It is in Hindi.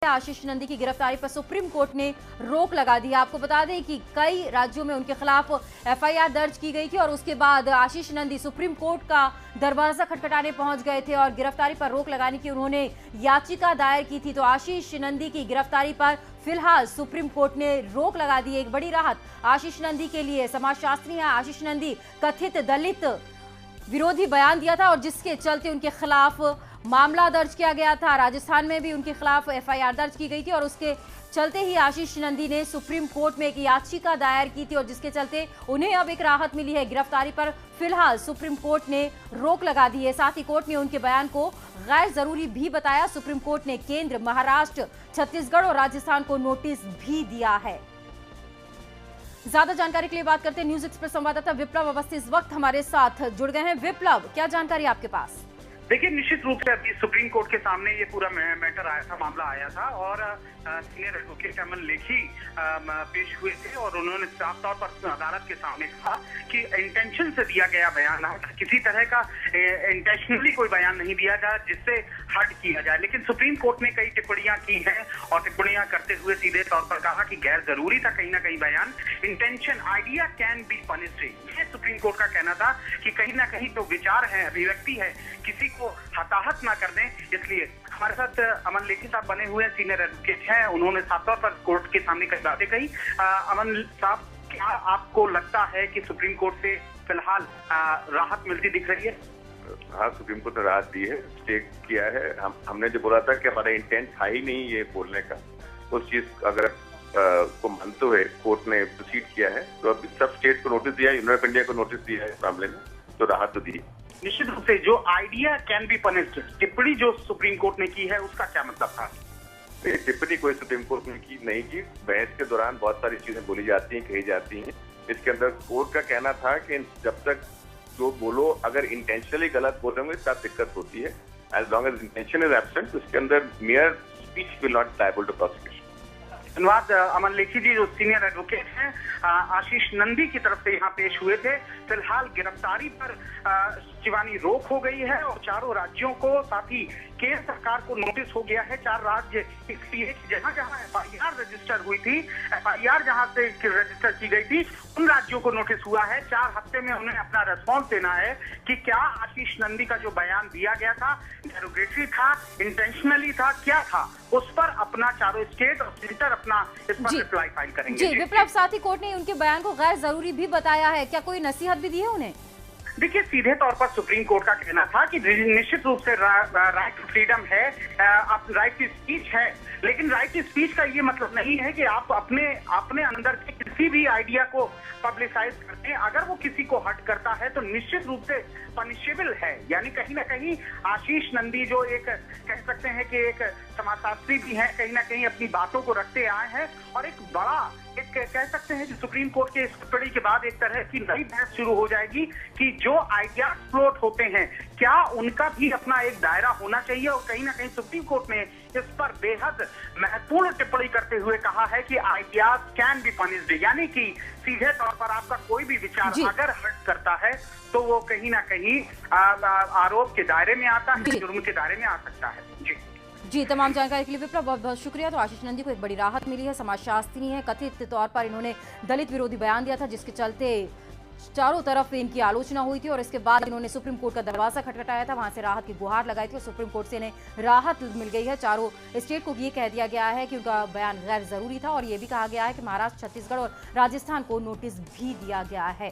आशीष नंदी की गिरफ्तारी पर सुप्रीम कोर्ट ने रोक लगा दी है। आपको बता दें कि कई राज्यों में उनके खिलाफ एफआईआर दर्ज की गई थी और उसके बाद आशीष नंदी सुप्रीम कोर्ट का दरवाजा खटखटाने पहुंच गए थे और गिरफ्तारी पर रोक लगाने की उन्होंने याचिका दायर की थी। तो आशीष नंदी की गिरफ्तारी पर फिलहाल सुप्रीम कोर्ट ने रोक लगा दी है। एक बड़ी राहत आशीष नंदी के लिए। समाजशास्त्री हैं आशीष नंदी, कथित दलित विरोधी बयान दिया था और जिसके चलते उनके खिलाफ मामला दर्ज किया गया था। राजस्थान में भी उनके खिलाफ एफआईआर दर्ज की गई थी और उसके चलते ही आशीष नंदी ने सुप्रीम कोर्ट में एक याचिका दायर की थी और जिसके चलते उन्हें अब एक राहत मिली है। गिरफ्तारी पर फिलहाल सुप्रीम कोर्ट ने रोक लगा दी है। साथ ही कोर्ट ने उनके बयान को गैर जरूरी भी बताया। सुप्रीम कोर्ट ने केंद्र, महाराष्ट्र, छत्तीसगढ़ और राजस्थान को नोटिस भी दिया है। ज्यादा जानकारी के लिए बात करते हैं न्यूज एक्सप्रेस संवाददाता विप्लव अवस्थी इस वक्त हमारे साथ जुड़ गए हैं। विप्लव, क्या जानकारी आपके पास? देखिए, निश्चित रूप से अभी सुप्रीम कोर्ट के सामने ये पूरा मैटर आया था, मामला आया था और सीनियर एडवोकेट अमन लेखी पेश हुए थे और उन्होंने साफ तौर पर अदालत के सामने कहा कि इंटेंशन से दिया गया बयान है, किसी तरह का इंटेंशनली कोई बयान नहीं दिया जाए जिससे हट किया जाए। लेकिन सुप्रीम कोर्ट ने कई टिप्पणियां की हैं और टिप्पणियां करते हुए सीधे तौर पर कहा कि गैर जरूरी था कहीं ना कहीं बयान। Intention idea can be punished, ये सुप्रीम कोर्ट का कहना था कि कहीं ना कहीं तो विचार है, अभिव्यक्ति है, किसी को हताहत ना कर दें। इसलिए हमारे साथ अमन लेखी साहब बने हुए सीनियर एडवोकेट हैं, उन्होंने साफ तौर पर कोर्ट के सामने कई बातें कही। अमन साहब, क्या आपको लगता है कि सुप्रीम कोर्ट से फिलहाल राहत मिलती दिख रही है? हाँ, सुप्रीम कोर्ट ने राहत दी है, स्टे किया है। हमने जो बोला था कि हमारा इंटेंट था ही नहीं ये बोलने का, उस चीज अगर को मानते हुए कोर्ट ने प्रोसीड किया है। तो अब सब स्टेट को नोटिस दिया है, यूनियन ऑफ इंडिया को नोटिस दिया है इस मामले में, तो राहत तो दी है। निश्चित रूप से जो आइडिया कैन बी पनिश्ड टिप्पणी जो सुप्रीम कोर्ट ने की है उसका क्या मतलब था? टिप्पणी कोई सुप्रीम कोर्ट ने नहीं की। बहस के दौरान बहुत सारी चीजें बोली जाती हैं, कही जाती हैं। इसके अंदर कोर्ट का कहना था कि जब तक जो बोलो, अगर इंटेंशनली गलत बोल रहे होंगे तब दिक्कत होती है। As long as intention is absent, उसके अंदर mere speech will not liable to prosecution. धन्यवाद अमन लेखी जी, जो सीनियर एडवोकेट हैं आशीष नंदी की तरफ से यहाँ पेश हुए थे। फिलहाल गिरफ्तारी पर शिवानी रोक हो गई है और चारों राज्यों को, साथ ही केंद्र सरकार को नोटिस हो गया है। 4 राज्य इसलिए जहां जहां एफआईआर रजिस्टर हुई थी, एफआईआर जहां से रजिस्टर की गई थी, उन राज्यों को नोटिस हुआ है। 4 हफ्ते में उन्हें अपना रेस्पॉन्स देना है कि क्या आशीष नंदी का जो बयान दिया गया था डेरोगेटरी था, इंटेंशनली था, क्या था, उस पर अपना चारों स्टेट और सेंटर अपना इस पर रिप्लाई फाइल करेंगे। जी विप्लव, साथ ही कोर्ट ने उनके बयान को गैर जरूरी भी बताया है। क्या कोई नसीहत भी दी है उन्हें? देखिए, सीधे तौर पर सुप्रीम कोर्ट का कहना था कि निश्चित रूप से राइट टू फ्रीडम है, राइट टू स्पीच है, लेकिन राइट टू स्पीच का ये मतलब नहीं है कि आप अपने अंदर के किसी भी आइडिया को पब्लिसाइज करते हैं। अगर वो किसी को हर्ट करता है तो निश्चित रूप से पनिशेबल है। यानी कहीं ना कहीं आशीष नंदी जो एक कह सकते हैं कि एक समाजशास्त्री भी हैं, कहीं ना कहीं अपनी बातों को रखते आए हैं और एक बड़ा एक कह सकते हैं कि सुप्रीम कोर्ट के इस टिप्पणी के बाद एक तरह की नई बहस शुरू हो जाएगी कि जो आइडियाज फ्लोट होते हैं क्या उनका भी अपना एक दायरा होना चाहिए। और कहीं ना कहीं सुप्रीम कोर्ट ने इस पर बेहद महत्वपूर्ण टिप्पणी करते हुए कहा है कि आइडियाज कैन बी पनिश्ड, यानी कि सीधे तौर पर आपका कोई भी विचार अगर हर्ट करता है तो वो कहीं ना कहीं आरोप के दायरे में आता है, जुर्म के दायरे में आ सकता है। जी, तमाम जानकारी के लिए विप्लव बहुत बहुत शुक्रिया। तो आशीष नंदी को एक बड़ी राहत मिली है। समाजशास्त्री हैं, कथित तौर पर इन्होंने दलित विरोधी बयान दिया था जिसके चलते चारों तरफ इनकी आलोचना हुई थी और इसके बाद इन्होंने सुप्रीम कोर्ट का दरवाजा खटखटाया था, वहां से राहत की गुहार लगाई थी और सुप्रीम कोर्ट से इन्हें राहत मिल गई है। चारों स्टेट को ये कह दिया गया है कि उनका बयान गैर जरूरी था और ये भी कहा गया है कि महाराष्ट्र, छत्तीसगढ़ और राजस्थान को नोटिस भी दिया गया है।